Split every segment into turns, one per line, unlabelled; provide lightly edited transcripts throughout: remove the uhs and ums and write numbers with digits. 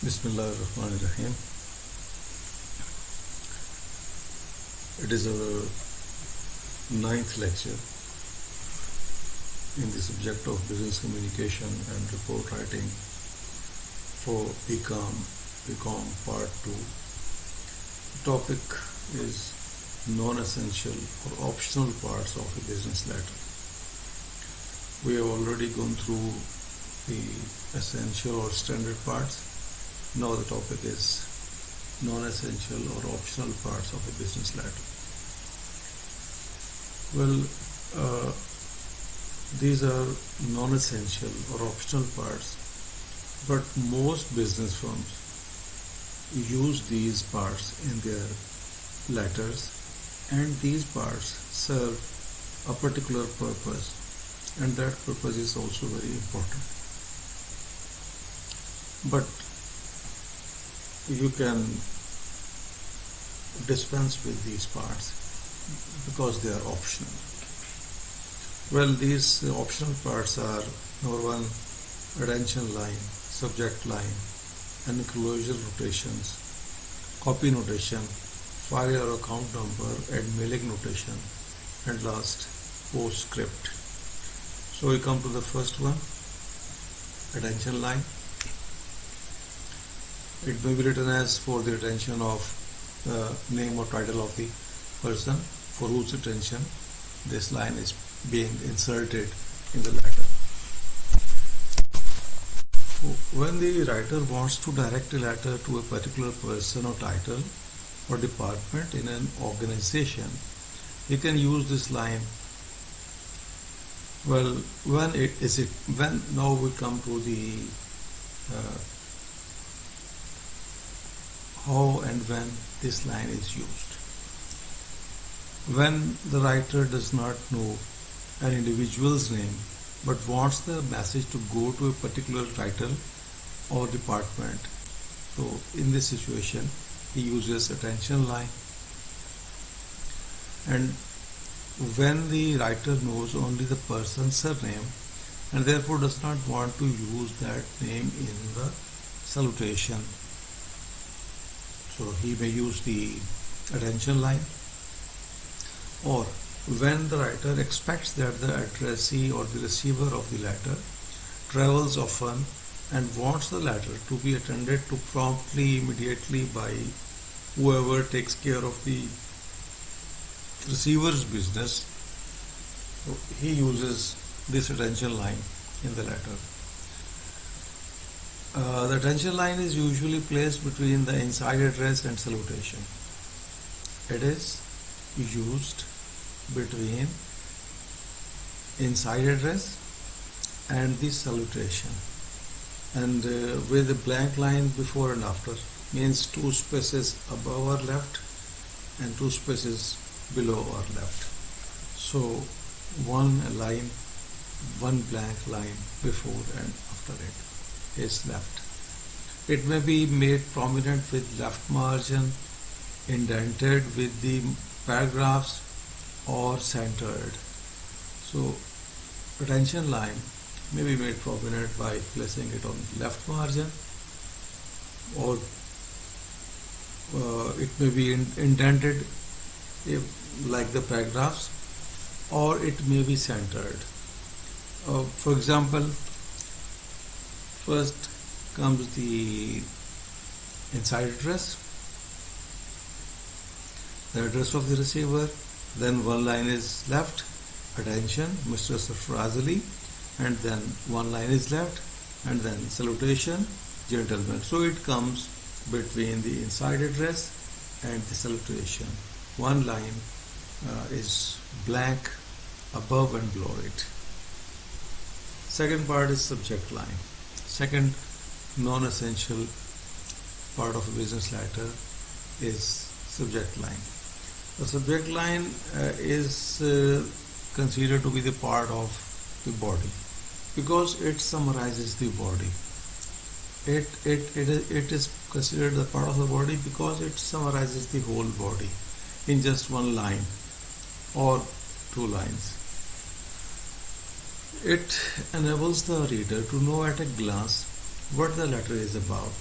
Bismillahirrahmanirrahim. It is our ninth lecture in the subject of business communication and report writing for BCom Part 2. The topic is non-essential or optional parts of a business letter. We have already gone through the essential or standard parts. Now the topic is non-essential or optional parts of a business letter. Well, these are non-essential or optional parts, but most business firms use these parts in their letters, and these parts serve a particular purpose, and that purpose is also very important. But you can dispense with these parts because they are optional. Well, these optional parts are number one, attention line, subject line, enclosure notations, copy notation, file or account number and mailing notation, and last, postscript. So we come to the first one, attention line. It may be written as for the attention of the name or title of the person for whose attention this line is being inserted in the letter. When the writer wants to direct a letter to a particular person or title or department in an organization, he can use this line. Well, when now we come to the how and when this line is used. When the writer does not know an individual's name but wants the message to go to a particular title or department, so in this situation he uses attention line. And when the writer knows only the person's surname and therefore does not want to use that name in the salutation, so he may use the attention line. Or when the writer expects that the addressee or the receiver of the letter travels often and wants the letter to be attended to promptly, immediately by whoever takes care of the receiver's business, so he uses this attention line in the letter. The attention line is usually placed between the inside address and salutation. It is used between inside address and the salutation, and with a blank line before and after, means 2 spaces above or left and 2 spaces below or left. So one line, one blank line before and after it is left. It may be made prominent with left margin, indented with the paragraphs, or centered. So attention line may be made prominent by placing it on left margin, or it may be indented like the paragraphs, or it may be centered. For example, first comes the inside address, the address of the receiver, then one line is left, attention, Mr. Sarfraz Ali, and then one line is left, and then salutation, gentlemen. So it comes between the inside address and the salutation. One line is blank above and below it. Second part is subject line. Second non-essential part of a business letter is subject line. The subject line is considered to be the part of the body because it summarizes the body. It is considered the part of the body because it summarizes the whole body in just one line or 2 lines. It enables the reader to know at a glance what the letter is about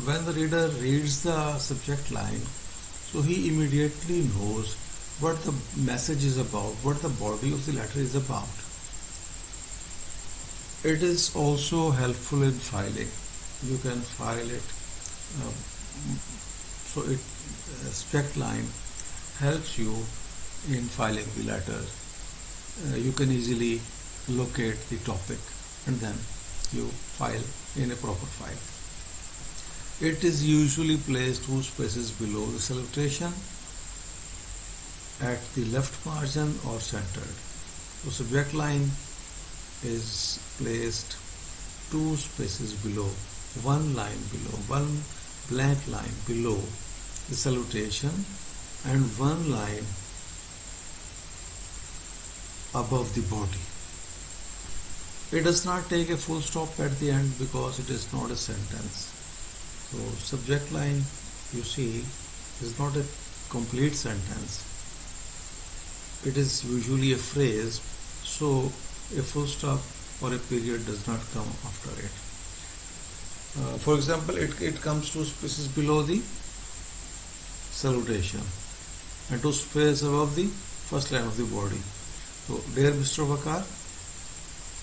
When the reader reads the subject line, so he immediately knows what the message is about, what the body of the letter is about. It is also helpful in filing. You can file it. Uh, so it subject line helps you in filing the letter. You can easily locate the topic and then you file in a proper file. It is usually placed 2 spaces below the salutation at the left margin or centered. So subject line is placed 2 spaces below, one line below, one blank line below the salutation and one line above the body. It does not take a full stop at the end because it is not a sentence. So subject line, you see, is not a complete sentence. It is usually a phrase, so a full stop or a period does not come after it. For example, it comes 2 spaces below the salutation and 2 spaces above the first line of the body. So, dear Mr. Waqar,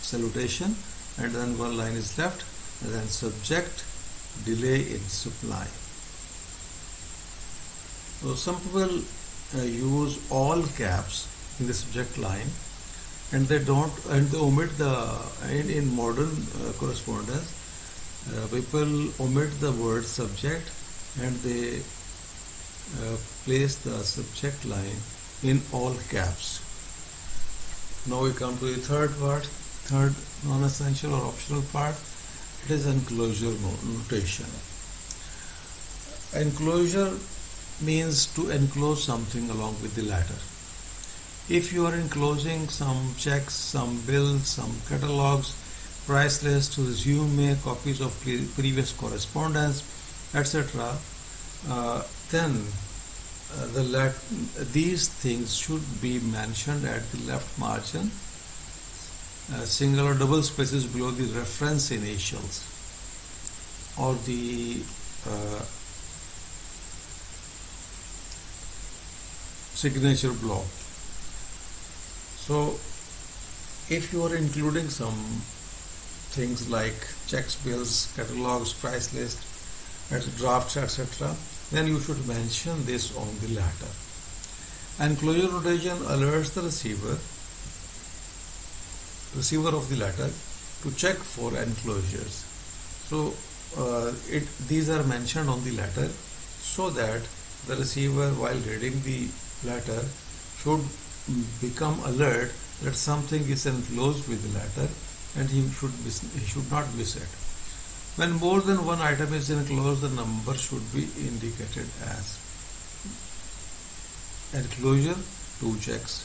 salutation, and then one line is left, and then subject, delay in supply. So, some people use all caps in the subject line, and they omit the, in modern correspondence, people omit the word subject and they place the subject line in all caps. Now we come to the third non-essential or optional part. It is enclosure notation. Enclosure means to enclose something along with the letter. If you are enclosing some checks, some bills, some catalogs, price list, resume, copies of previous correspondence, etc., then these things should be mentioned at the left margin, single or double spaces below the reference initials or the signature block. So if you are including some things like checks, bills, catalogs, price list, drafts, etc., then you should mention this on the letter. Enclosure notation alerts the receiver of the letter to check for enclosures. So these are mentioned on the letter so that the receiver, while reading the letter, should become alert that something is enclosed with the letter and he should not miss it. When more than one item is enclosed, the number should be indicated as enclosure, 2 checks,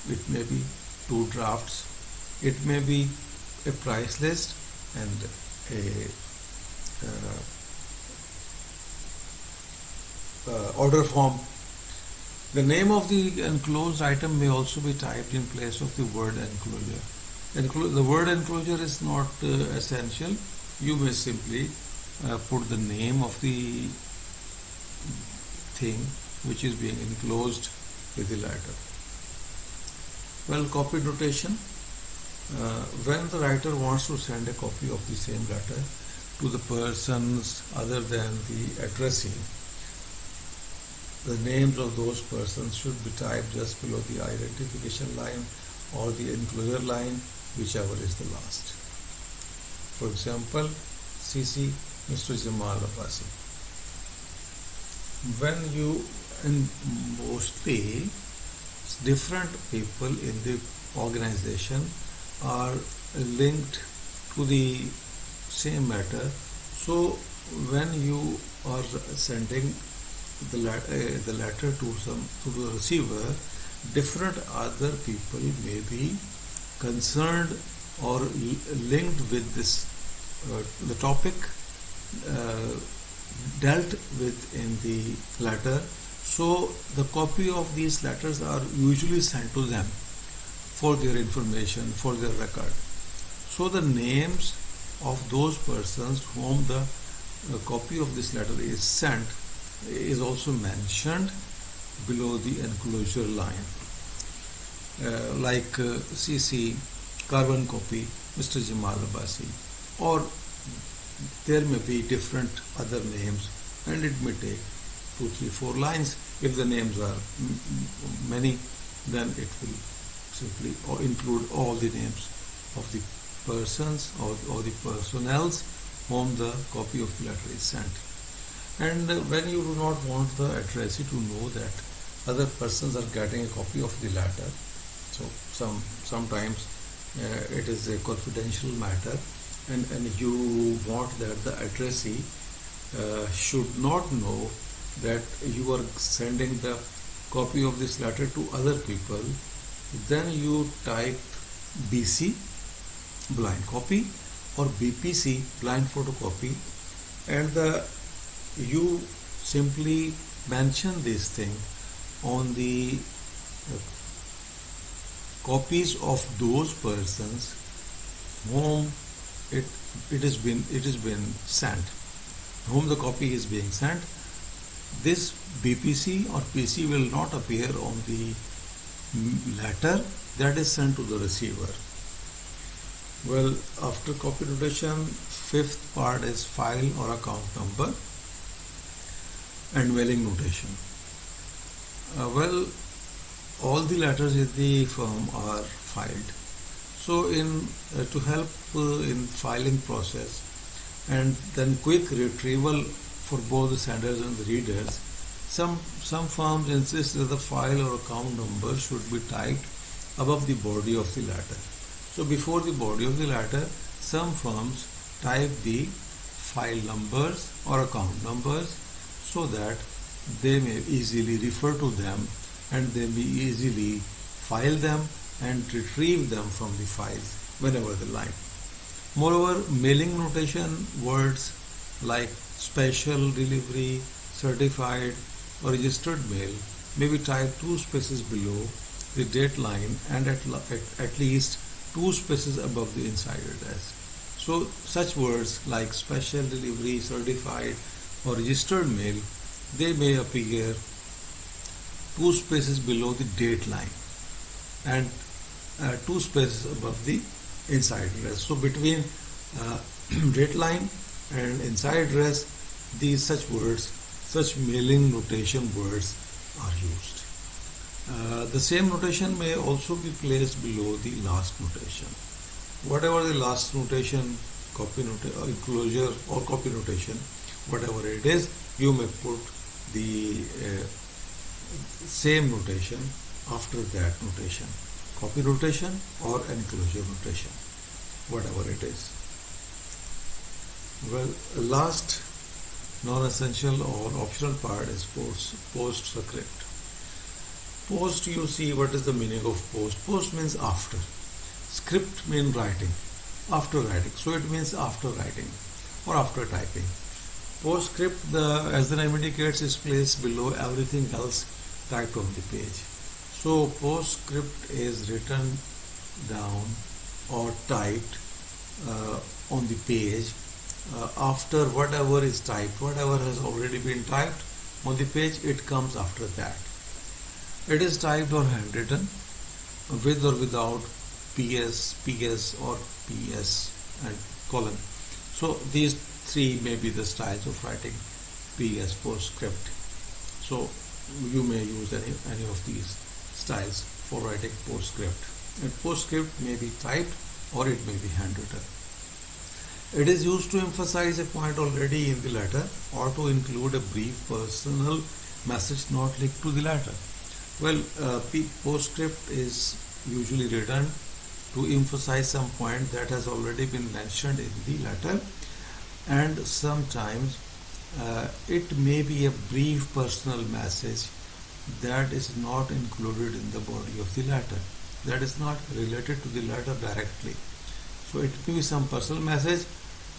it may be 2 drafts, it may be a price list and a order form. The name of the enclosed item may also be typed in place of the word enclosure. The word enclosure is not essential. You may simply put the name of the thing which is being enclosed with the letter. Well, copy notation. When the writer wants to send a copy of the same letter to the persons other than the addressee, the names of those persons should be typed just below the identification line or the enclosure line, whichever is the last. For example, CC Mr. Jamal Abbasi. When you, and mostly different people in the organization are linked to the same matter, so when you are sending the letter to the receiver, different other people may be concerned or linked with this the topic dealt with in the letter. So the copy of these letters are usually sent to them for their information, for their record. So the names of those persons whom the a copy of this letter is sent is also mentioned below the enclosure line. Like CC carbon copy Mr. Jamal Abbasi, or there may be different other names, and it may take 2, 3, 4 lines. If the names are many, then it will simply include all the names of the persons or the personnels whom the copy of the letter is sent. And when you do not want the addressee to know that other persons are getting a copy of the letter, so sometimes it is a confidential matter, and you want that the addressee should not know that you are sending the copy of this letter to other people, then you type BC, blind copy, or BPC, blind photocopy, and you simply mention this thing on the copies of those persons whom it has been sent, whom the copy is being sent. This BPC or PC will not appear on the letter that is sent to the receiver. Well, after copy notation, fifth part is file or account number and mailing notation. Well, all the letters in the firm are filed. So to help in filing process and then quick retrieval for both the senders and the readers, some firms insist that the file or account number should be typed above the body of the letter. So before the body of the letter, some firms type the file numbers or account numbers so that they may easily refer to them and they may easily file them and retrieve them from the files whenever they like. Moreover, mailing notation words like special delivery, certified or registered mail may be typed 2 spaces below the date line and at least 2 spaces above the inside address. So such words like special delivery, certified or registered mail, they may appear 2 spaces below the date line and 2 spaces above the inside address. So between date line and inside address, these such mailing notation words are used. The same notation may also be placed below the last notation. Whatever the last notation, copy enclosure or copy notation, whatever it is, you may put the same notation after that notation, copy notation or enclosure notation, whatever it is. Well, last non-essential or optional part is postscript. Post, you see what is the meaning of post. Post means after. Script means writing, after writing. So it means after writing or after typing. Postscript, as the name indicates, is placed below everything else typed on the page. So postscript is written down or typed on the page after whatever is typed, whatever has already been typed on the page, it comes after that. It is typed or handwritten with or without PS or PS and colon. So these three may be the styles of writing PS postscript. So you may use any of these styles for writing postscript. And postscript may be typed or it may be handwritten. It is used to emphasize a point already in the letter or to include a brief personal message not linked to the letter. Well, postscript is usually written to emphasize some point that has already been mentioned in the letter, and sometimes it may be a brief personal message that is not included in the body of the letter, that is not related to the letter directly. So it may be some personal message.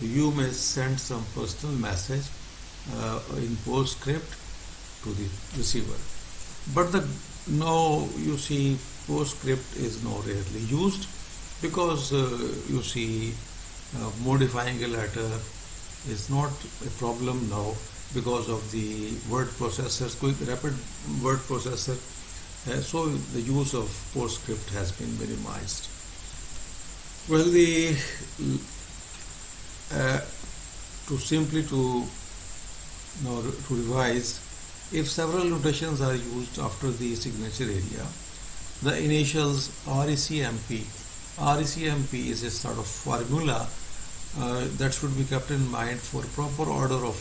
You may send some personal message in postscript to the receiver. But you see, postscript is now rarely used because modifying a letter is not a problem now because of the word processors, quick rapid word processor. So the use of PostScript has been minimized. Well, to revise, if several notations are used after the signature area, the initials RECMP. RECMP is a sort of formula that should be kept in mind for proper order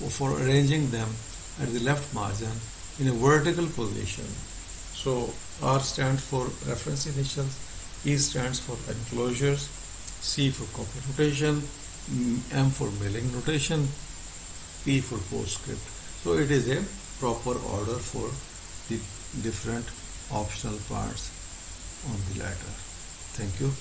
for arranging them at the left margin in a vertical position. So R stands for reference initials, E stands for enclosures, C for copy notation, M for mailing notation, P for PostScript. So it is a proper order for the different optional parts on the ladder. Thank you.